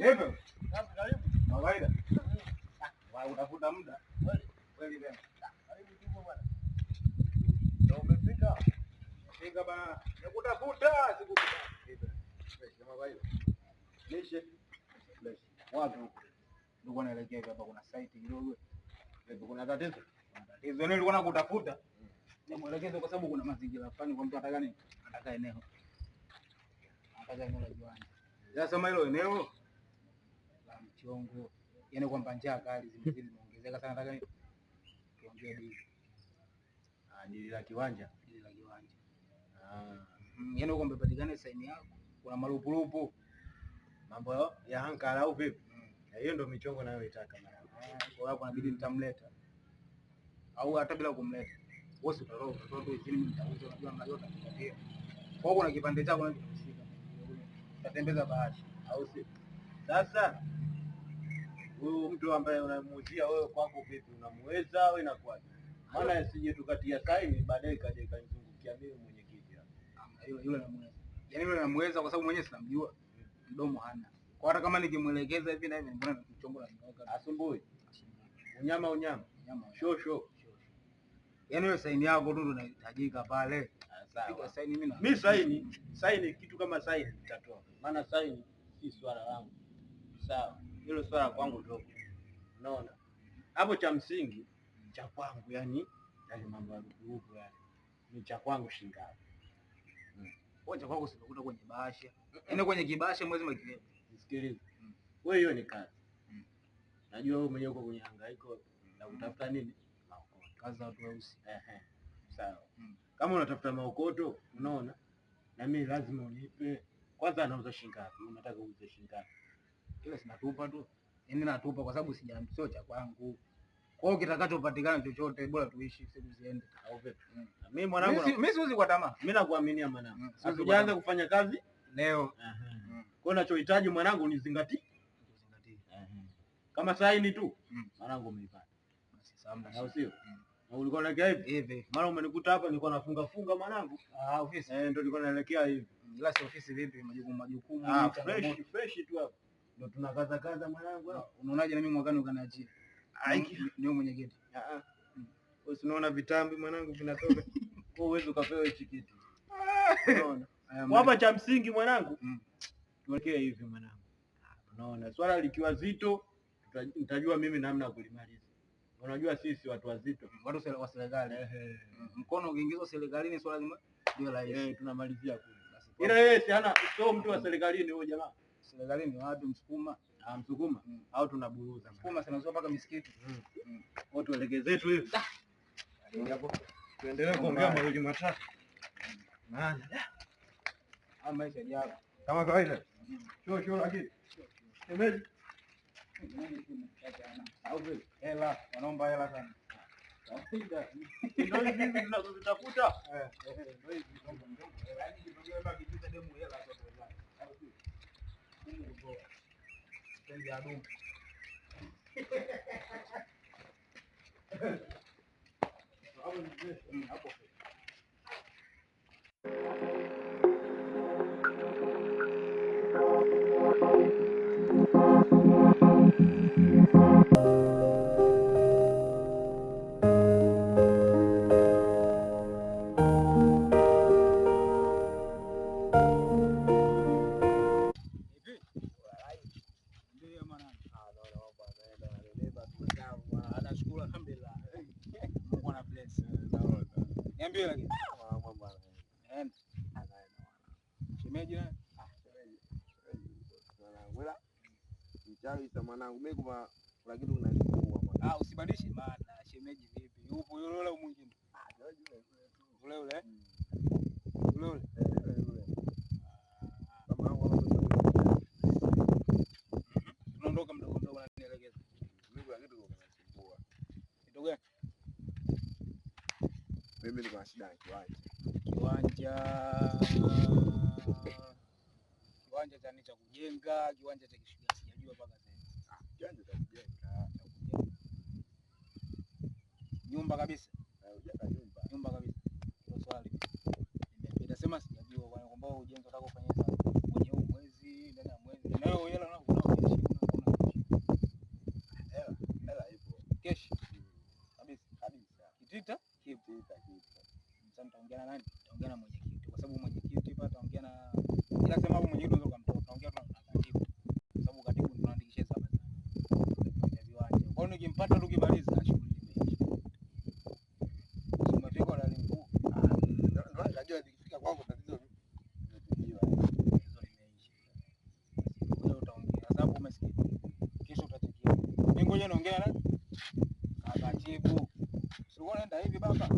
Hivyo. Karibu. Kawaida. Wao utafuta muda. Kweli tena. Karibu tupo bwana. Ndio umefika. Fika bana. Nakutafuta sikupita. Hivyo. Kama kawaida. Lishe. Wapi huko? Ndio naelekea hapa kuna site kidogo. Hapo kuna tatizo. Tatizo nilikuwa nakutafuta. Nimuelekeze kwa sababu kuna mazingira fulani kwa mtu anataka nini? Anataka eneo. Anataka eneo la viwanja. Sasa hilo eneo la mchongo. Yaani kwamba njaa kali zimeongezeka sana, nataka nini? Tuongee dili. Dili la kiwanja. Dili la kiwanja. Yaani uko mbepatikane saini yako. Kuna marupurupu. Mambo ya hankala au vipi? Hiyo ndio michongo nayoitaka mara. Kwa hapo inabidi nitamleta. Au hata bila kumleta. Wewe utatoa tu chini mtauzo, unajua mnajota kupatia. Kwa hiyo kuna kipande chako unachoshika. Utatembeza bahati au si? Sasa huyu mtu ambaye unamuuzia wewe kwako vipi, unamweza au inakuwaje? Maana asije tukatia saini baadaye kaje kanizungukia mimi mwenyekiti hapa. Yule namweza. Yaani yule namweza kwa sababu mwenyewe sinamjua. Mdomo hana. Kwa hata kama nikimwelekeza hivi na hivi mbona mchongo na nyoka asumbui. Unyama. Shosho. Yaani wewe saini yako tu unahitajika pale. Sawa. Saini mimi saini kitu kama saini nitatoa. Maana saini si swala langu. Sawa. Hilo swala kwangu dogo. Unaona? Hapo cha msingi cha kwangu yani mambo ya grupu yani. Ni cha kwangu shingapi. Wewe cha kwako sitakuta kwenye bahasha. Yaani kwenye kibahasha mwezi mkielewa. Nisikilize. Wewe hiyo ni kazi. Najua wewe mwenyewe uko kwenye hangaiko na kutafuta nini? Maokoto. Kazi za watu weusi. Sawa. Kama unatafuta maokoto, unaona? Na mimi lazima unipe. Kwanza anauza shingapi? Unataka uuze shingapi? Ile sinatupa tu. Yaani natupa kwa sababu sio cha kwangu. Kwa hiyo kitakachopatikana chochote bora tuishi siku ziende. Au vipi? Mimi mwanangu mimi siwezi kwa tamaa. Mimi nakuaminia mwanangu. Hatujaanza kufanya kazi leo. Kwa unachohitaji mwanangu unizingatie. Kama saini tu mwanangu umeipata. Au sio? Na ulikuwa unaelekea hivi? Mara umenikuta hapa nilikuwa nafunga mwanangu. Ofisi. Ndio nilikuwa naelekea hivi. Ila si ofisi vipi? Majukumu fresh tu hapa. Ndio tunakaza mwanangu hapa. Unaonaje na mimi mwakani ukaniachia? Ndio mwenyekiti. Wewe unaona vitambi mwanangu vinatoka. Wewe uweze ukapewa hichi kitu. Unaona? Hapa cha msingi mwanangu. Tuwekee hivi mwanangu. Unaona? Swala likiwa zito nitajua mimi namna ya kulimaliza. Unajua sisi watu wazito, watu wa serikali. Mkono ukiingizwa serikalini swala zima ndio rahisi. Tunamalizia kule. Ila yeye si hana sio mtu wa serikalini huyo jamaa. Serikalini wapi Msukuma? Msukuma au tunaburuza. Msukuma sinazoa mpaka misikiti. Watu waelekeze tu hivi. Hapo tuendelee kuongea mawili matatu. Maana maisha yako kama kawaida. Sio lakini. Semeji. Au vipi? Hela, wanaomba hela sana. Ndio hivi tunazozitafuta. Ndio hivi yaani kidogo kipita demu hela kwa sababu. Au vipi? Mungu tendi adumu. Hapo. Niambie lakini. Shemeji na mwanangu mchawi sa mwanangu mimi kuna kitu kinanisumbua mwanangu. Usibadilishe mada. Shemeji vipi? Yupo yule mwingine. Yule. Kama wangu tunaondoka mdogo ananielekeza. Mimi kuna kitu kinanisumbua. Kitu gani? Mimi niko na shida ya kiwanja. Kiwanja cha kujenga, kiwanja cha kishughuli sijajua mpaka sasa. Kiwanja cha kujenga. Nyumba kabisa. Ujenga nyumba kabisa. Hilo swali. Nitasema sijajua kwamba ujenzi unataka kufanyika kwenye mwezi, ndani ya mwezi. Na wewe hela unao na mwenyekiti, kwa sababu mwenyekiti hapa ataongea na ila sema hapo mwenyekiti unaweza kumtoa, tunaongea tu na katibu, kwa sababu katibu ndo anaandikisha hesabu za viwanja. Kwa hiyo nikimpata tukimaliza shughuli imeisha. Umefika kwa dalili mkuu. Ndio najua nikifika kwangu tatizo limetujiwa. Hizo limeisha. Wewe utaongea sababu umesikia. Kesho utachekia. Mimi ngoja naongea na katibu. Sio unaenda hivi baba.